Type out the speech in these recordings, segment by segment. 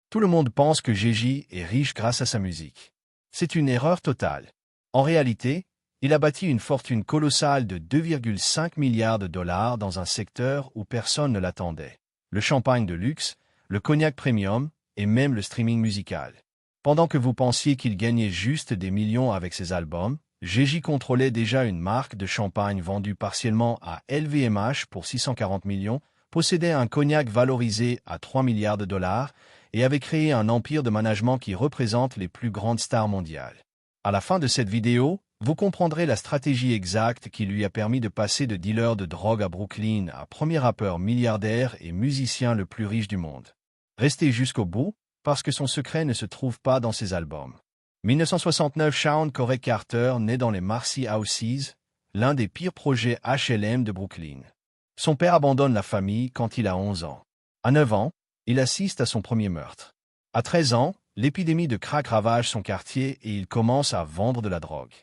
Tout le monde pense que Gégé est riche grâce à sa musique. C'est une erreur totale. En réalité, il a bâti une fortune colossale de 2,5 milliards de dollars dans un secteur où personne ne l'attendait. Le champagne de luxe, le cognac premium et même le streaming musical. Pendant que vous pensiez qu'il gagnait juste des millions avec ses albums, Gégé contrôlait déjà une marque de champagne vendue partiellement à LVMH pour 640 millions, possédait un cognac valorisé à 3 milliards de dollars et avait créé un empire de management qui représente les plus grandes stars mondiales. À la fin de cette vidéo, vous comprendrez la stratégie exacte qui lui a permis de passer de dealer de drogue à Brooklyn à premier rappeur milliardaire et musicien le plus riche du monde. Restez jusqu'au bout, parce que son secret ne se trouve pas dans ses albums. 1969, Sean Corey Carter naît dans les Marcy Houses, l'un des pires projets HLM de Brooklyn. Son père abandonne la famille quand il a 11 ans. À 9 ans, il assiste à son premier meurtre. À 13 ans, l'épidémie de crack ravage son quartier et il commence à vendre de la drogue.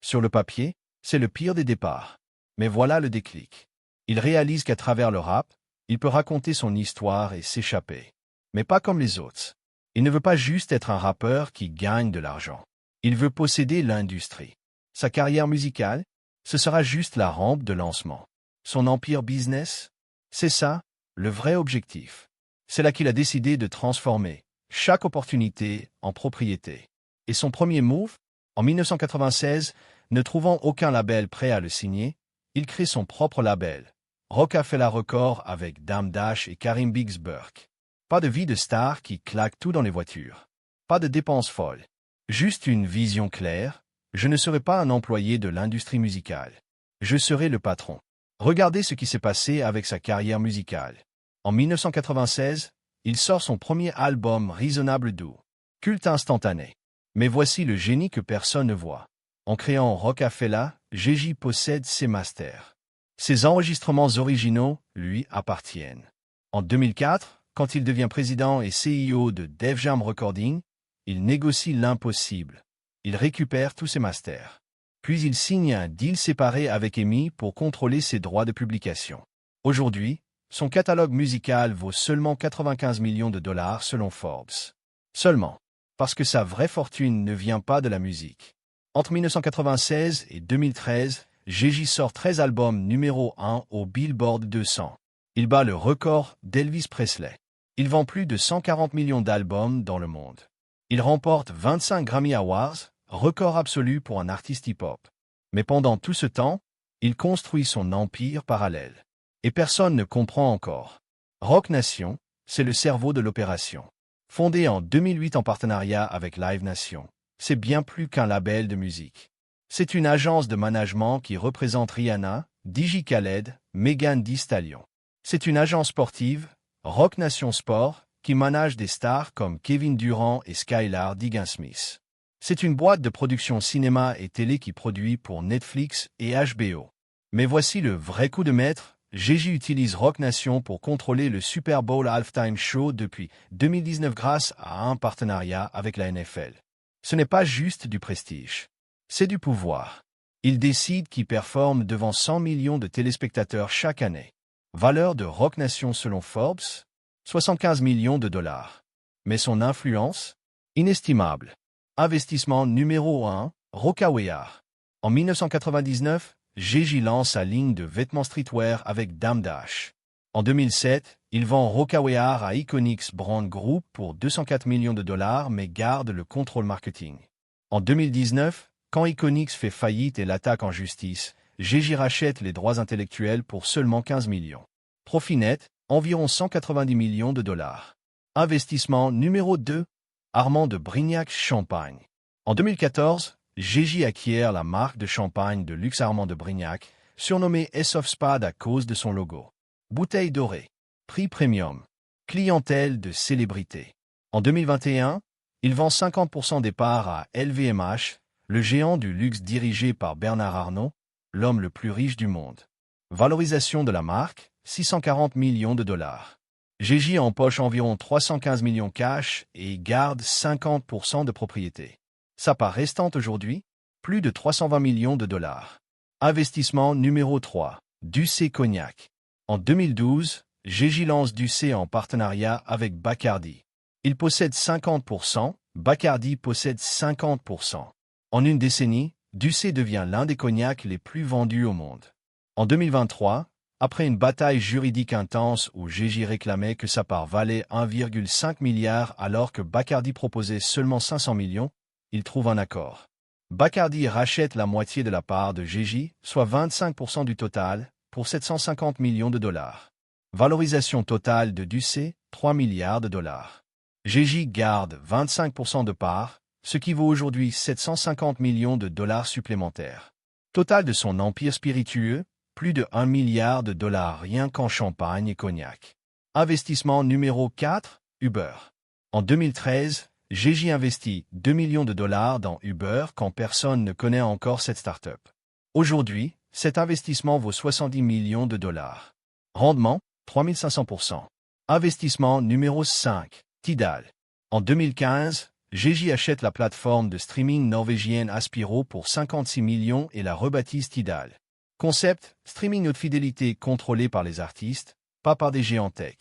Sur le papier, c'est le pire des départs. Mais voilà le déclic. Il réalise qu'à travers le rap, il peut raconter son histoire et s'échapper. Mais pas comme les autres. Il ne veut pas juste être un rappeur qui gagne de l'argent. Il veut posséder l'industrie. Sa carrière musicale, ce sera juste la rampe de lancement. Son empire business, c'est ça, le vrai objectif. C'est là qu'il a décidé de transformer chaque opportunité en propriété. Et son premier move, en 1996, ne trouvant aucun label prêt à le signer, il crée son propre label, Roc-A-Fella Records avec Dame Dash et Karim Biggs Burke. Pas de vie de star qui claque tout dans les voitures. Pas de dépenses folles. Juste une vision claire. Je ne serai pas un employé de l'industrie musicale. Je serai le patron. Regardez ce qui s'est passé avec sa carrière musicale. En 1996, il sort son premier album Reasonable Doubt. Culte instantané. Mais voici le génie que personne ne voit. En créant Roc-A-Fella, Gégé possède ses masters. Ses enregistrements originaux lui appartiennent. En 2004, quand il devient président et CEO de Def Jam Recording, il négocie l'impossible. Il récupère tous ses masters. Puis il signe un deal séparé avec EMI pour contrôler ses droits de publication. Aujourd'hui, son catalogue musical vaut seulement 95 millions de dollars selon Forbes. Seulement, parce que sa vraie fortune ne vient pas de la musique. Entre 1996 et 2013, Gégé sort 13 albums numéro 1 au Billboard 200. Il bat le record d'Elvis Presley. Il vend plus de 140 millions d'albums dans le monde. Il remporte 25 Grammy Awards, record absolu pour un artiste hip-hop. Mais pendant tout ce temps, il construit son empire parallèle. Et personne ne comprend encore. Roc Nation, c'est le cerveau de l'opération. Fondé en 2008 en partenariat avec Live Nation, c'est bien plus qu'un label de musique. C'est une agence de management qui représente Rihanna, DJ Khaled, Megan Thee Stallion. C'est une agence sportive, Roc Nation Sport, qui manage des stars comme Kevin Durant et Skylar Diggins-Smith. C'est une boîte de production cinéma et télé qui produit pour Netflix et HBO. Mais voici le vrai coup de maître, Gégé utilise Roc Nation pour contrôler le Super Bowl Halftime Show depuis 2019 grâce à un partenariat avec la NFL. Ce n'est pas juste du prestige. C'est du pouvoir. Il décide qui performe devant 100 millions de téléspectateurs chaque année. Valeur de Roc Nation selon Forbes, 75 millions de dollars. Mais son influence, inestimable. Investissement numéro 1, Rocawear. En 1999, Gégé lance sa ligne de vêtements streetwear avec Dame Dash. En 2007, il vend Rocawear à Iconics Brand Group pour 204 millions de dollars mais garde le contrôle marketing. En 2019, quand Iconics fait faillite et l'attaque en justice, Gégé rachète les droits intellectuels pour seulement 15 millions. Profit net, environ 190 millions de dollars. Investissement numéro 2, Armand de Brignac Champagne. En 2014, Gégé acquiert la marque de champagne de luxe Armand de Brignac, surnommée Ace of Spades à cause de son logo. Bouteille dorée, prix premium, clientèle de célébrité. En 2021, il vend 50% des parts à LVMH, le géant du luxe dirigé par Bernard Arnault, l'homme le plus riche du monde. Valorisation de la marque, 640 millions de dollars. Gégé empoche environ 315 millions cash et garde 50% de propriété. Sa part restante aujourd'hui, plus de 320 millions de dollars. Investissement numéro 3, Ducé Cognac. En 2012, Gégé lance Ducé en partenariat avec Bacardi. Il possède 50%, Bacardi possède 50%. En une décennie, D'USSÉ devient l'un des cognacs les plus vendus au monde. En 2023, après une bataille juridique intense où Gégis réclamait que sa part valait 1,5 milliard alors que Bacardi proposait seulement 500 millions, il trouve un accord. Bacardi rachète la moitié de la part de Gégis, soit 25% du total, pour 750 millions de dollars. Valorisation totale de D'USSÉ, 3 milliards de dollars. Gégis garde 25% de part, ce qui vaut aujourd'hui 750 millions de dollars supplémentaires. Total de son empire spiritueux, plus de 1 milliard de dollars rien qu'en champagne et cognac. Investissement numéro 4, Uber. En 2013, Gégis investit 2 millions de dollars dans Uber quand personne ne connaît encore cette start-up. Aujourd'hui, cet investissement vaut 70 millions de dollars. Rendement, 3500%. Investissement numéro 5, Tidal. En 2015, Gégis achète la plateforme de streaming norvégienne Aspiro pour 56 millions et la rebaptise Tidal. Concept, streaming haute fidélité contrôlé par les artistes, pas par des géants tech.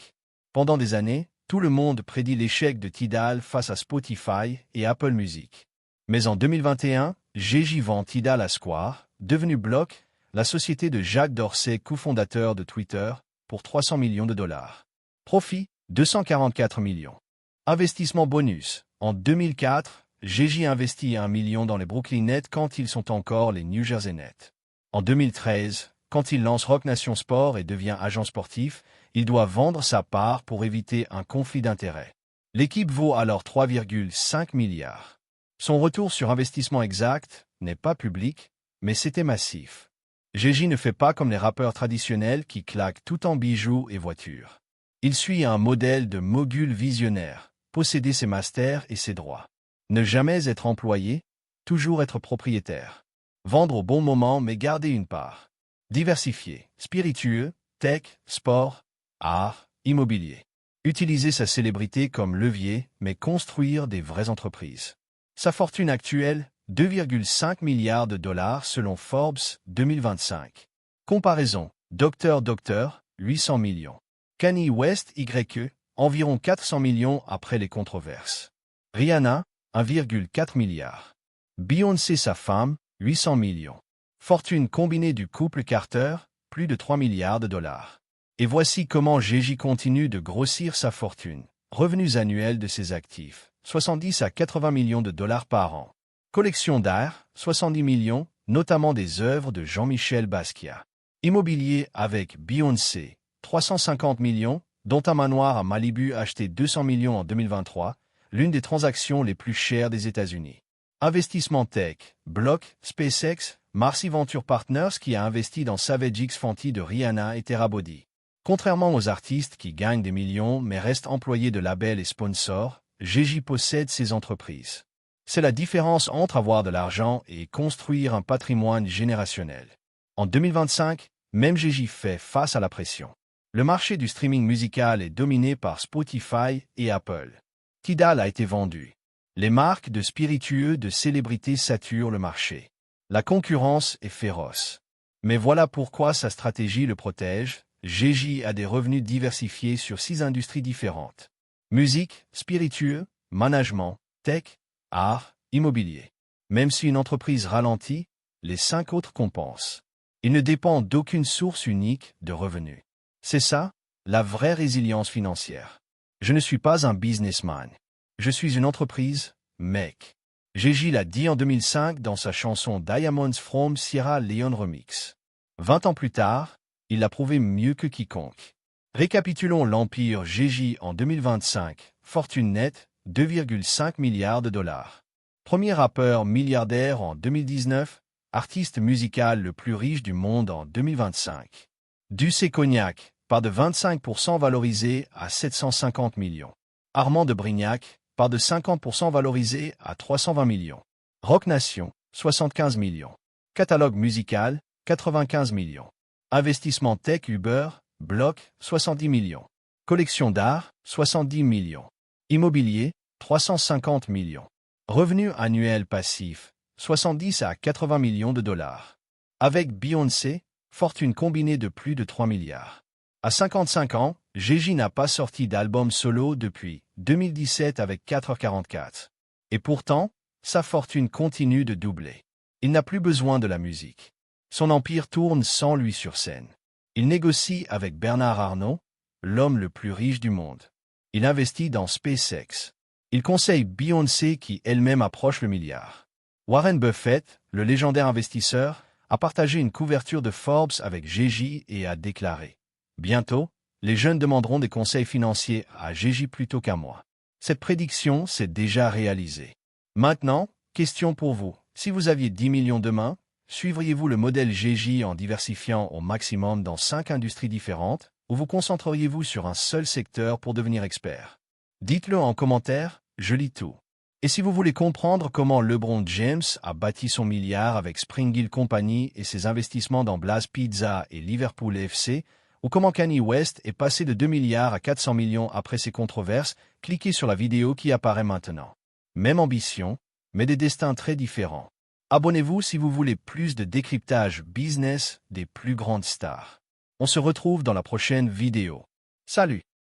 Pendant des années, tout le monde prédit l'échec de Tidal face à Spotify et Apple Music. Mais en 2021, Gégis vend Tidal à Square, devenu Block, la société de Jacques Dorsey, cofondateur de Twitter, pour 300 millions de dollars. Profit, 244 millions. Investissement bonus. En 2004, Gégis investit 1 million dans les Brooklyn Nets quand ils sont encore les New Jersey Nets. En 2013, quand il lance Roc Nation Sport et devient agent sportif, il doit vendre sa part pour éviter un conflit d'intérêts. L'équipe vaut alors 3,5 milliards. Son retour sur investissement exact n'est pas public, mais c'était massif. Gégis ne fait pas comme les rappeurs traditionnels qui claquent tout en bijoux et voitures. Il suit un modèle de mogul visionnaire, posséder ses masters et ses droits. Ne jamais être employé, toujours être propriétaire. Vendre au bon moment mais garder une part. Diversifier, spiritueux, tech, sport, art, immobilier. Utiliser sa célébrité comme levier mais construire des vraies entreprises. Sa fortune actuelle, 2,5 milliards de dollars selon Forbes 2025. Comparaison, Dr, 800 millions. Kanye West YE, environ 400 millions après les controverses. Rihanna, 1,4 milliard. Beyoncé sa femme, 800 millions. Fortune combinée du couple Carter, plus de 3 milliards de dollars. Et voici comment Gégis continue de grossir sa fortune. Revenus annuels de ses actifs, 70 à 80 millions de dollars par an. Collection d'art, 70 millions, notamment des œuvres de Jean-Michel Basquiat. Immobilier avec Beyoncé, 350 millions, dont un manoir à Malibu acheté 200 millions en 2023, l'une des transactions les plus chères des États-Unis. Investissement tech, Block, SpaceX, Marcy Venture Partners qui a investi dans Savage X Fenty de Rihanna et Terabody. Contrairement aux artistes qui gagnent des millions mais restent employés de labels et sponsors, Gégis possède ces entreprises. C'est la différence entre avoir de l'argent et construire un patrimoine générationnel. En 2025, même Gégis fait face à la pression. Le marché du streaming musical est dominé par Spotify et Apple. Tidal a été vendu. Les marques de spiritueux de célébrités saturent le marché. La concurrence est féroce. Mais voilà pourquoi sa stratégie le protège. Gégis a des revenus diversifiés sur 6 industries différentes. Musique, spiritueux, management, tech, art, immobilier. Même si une entreprise ralentit, les 5 autres compensent. Il ne dépend d'aucune source unique de revenus. C'est ça, la vraie résilience financière. Je ne suis pas un businessman. Je suis une entreprise, mec. Gégis l'a dit en 2005 dans sa chanson Diamonds from Sierra Leone Remix. 20 ans plus tard, il l'a prouvé mieux que quiconque. Récapitulons l'empire Gégis en 2025. Fortune nette, 2,5 milliards de dollars. Premier rappeur milliardaire en 2019, artiste musical le plus riche du monde en 2025. D'USSÉ Cognac, part de 25% valorisé à 750 millions. Armand de Brignac, part de 50% valorisé à 320 millions. Roc Nation, 75 millions. Catalogue musical, 95 millions. Investissement tech Uber, Block, 70 millions. Collection d'art, 70 millions. Immobilier, 350 millions. Revenu annuel passif, 70 à 80 millions de dollars. Avec Beyoncé, fortune combinée de plus de 3 milliards. À 55 ans, Gégé n'a pas sorti d'album solo depuis 2017 avec 4h44. Et pourtant, sa fortune continue de doubler. Il n'a plus besoin de la musique. Son empire tourne sans lui sur scène. Il négocie avec Bernard Arnault, l'homme le plus riche du monde. Il investit dans SpaceX. Il conseille Beyoncé qui elle-même approche le milliard. Warren Buffett, le légendaire investisseur, a partagé une couverture de Forbes avec Gégé et a déclaré « Bientôt, les jeunes demanderont des conseils financiers à Gégé plutôt qu'à moi. » Cette prédiction s'est déjà réalisée. Maintenant, question pour vous. Si vous aviez 10 millions demain, suivriez-vous le modèle Gégé en diversifiant au maximum dans 5 industries différentes, ou vous concentreriez-vous sur un seul secteur pour devenir expert? Dites-le en commentaire, je lis tout. Et si vous voulez comprendre comment LeBron James a bâti son milliard avec Spring Hill Company et ses investissements dans Blaze Pizza et Liverpool FC, ou comment Kanye West est passé de 2 milliards à 400 millions après ses controverses, cliquez sur la vidéo qui apparaît maintenant. Même ambition, mais des destins très différents. Abonnez-vous si vous voulez plus de décryptage business des plus grandes stars. On se retrouve dans la prochaine vidéo. Salut!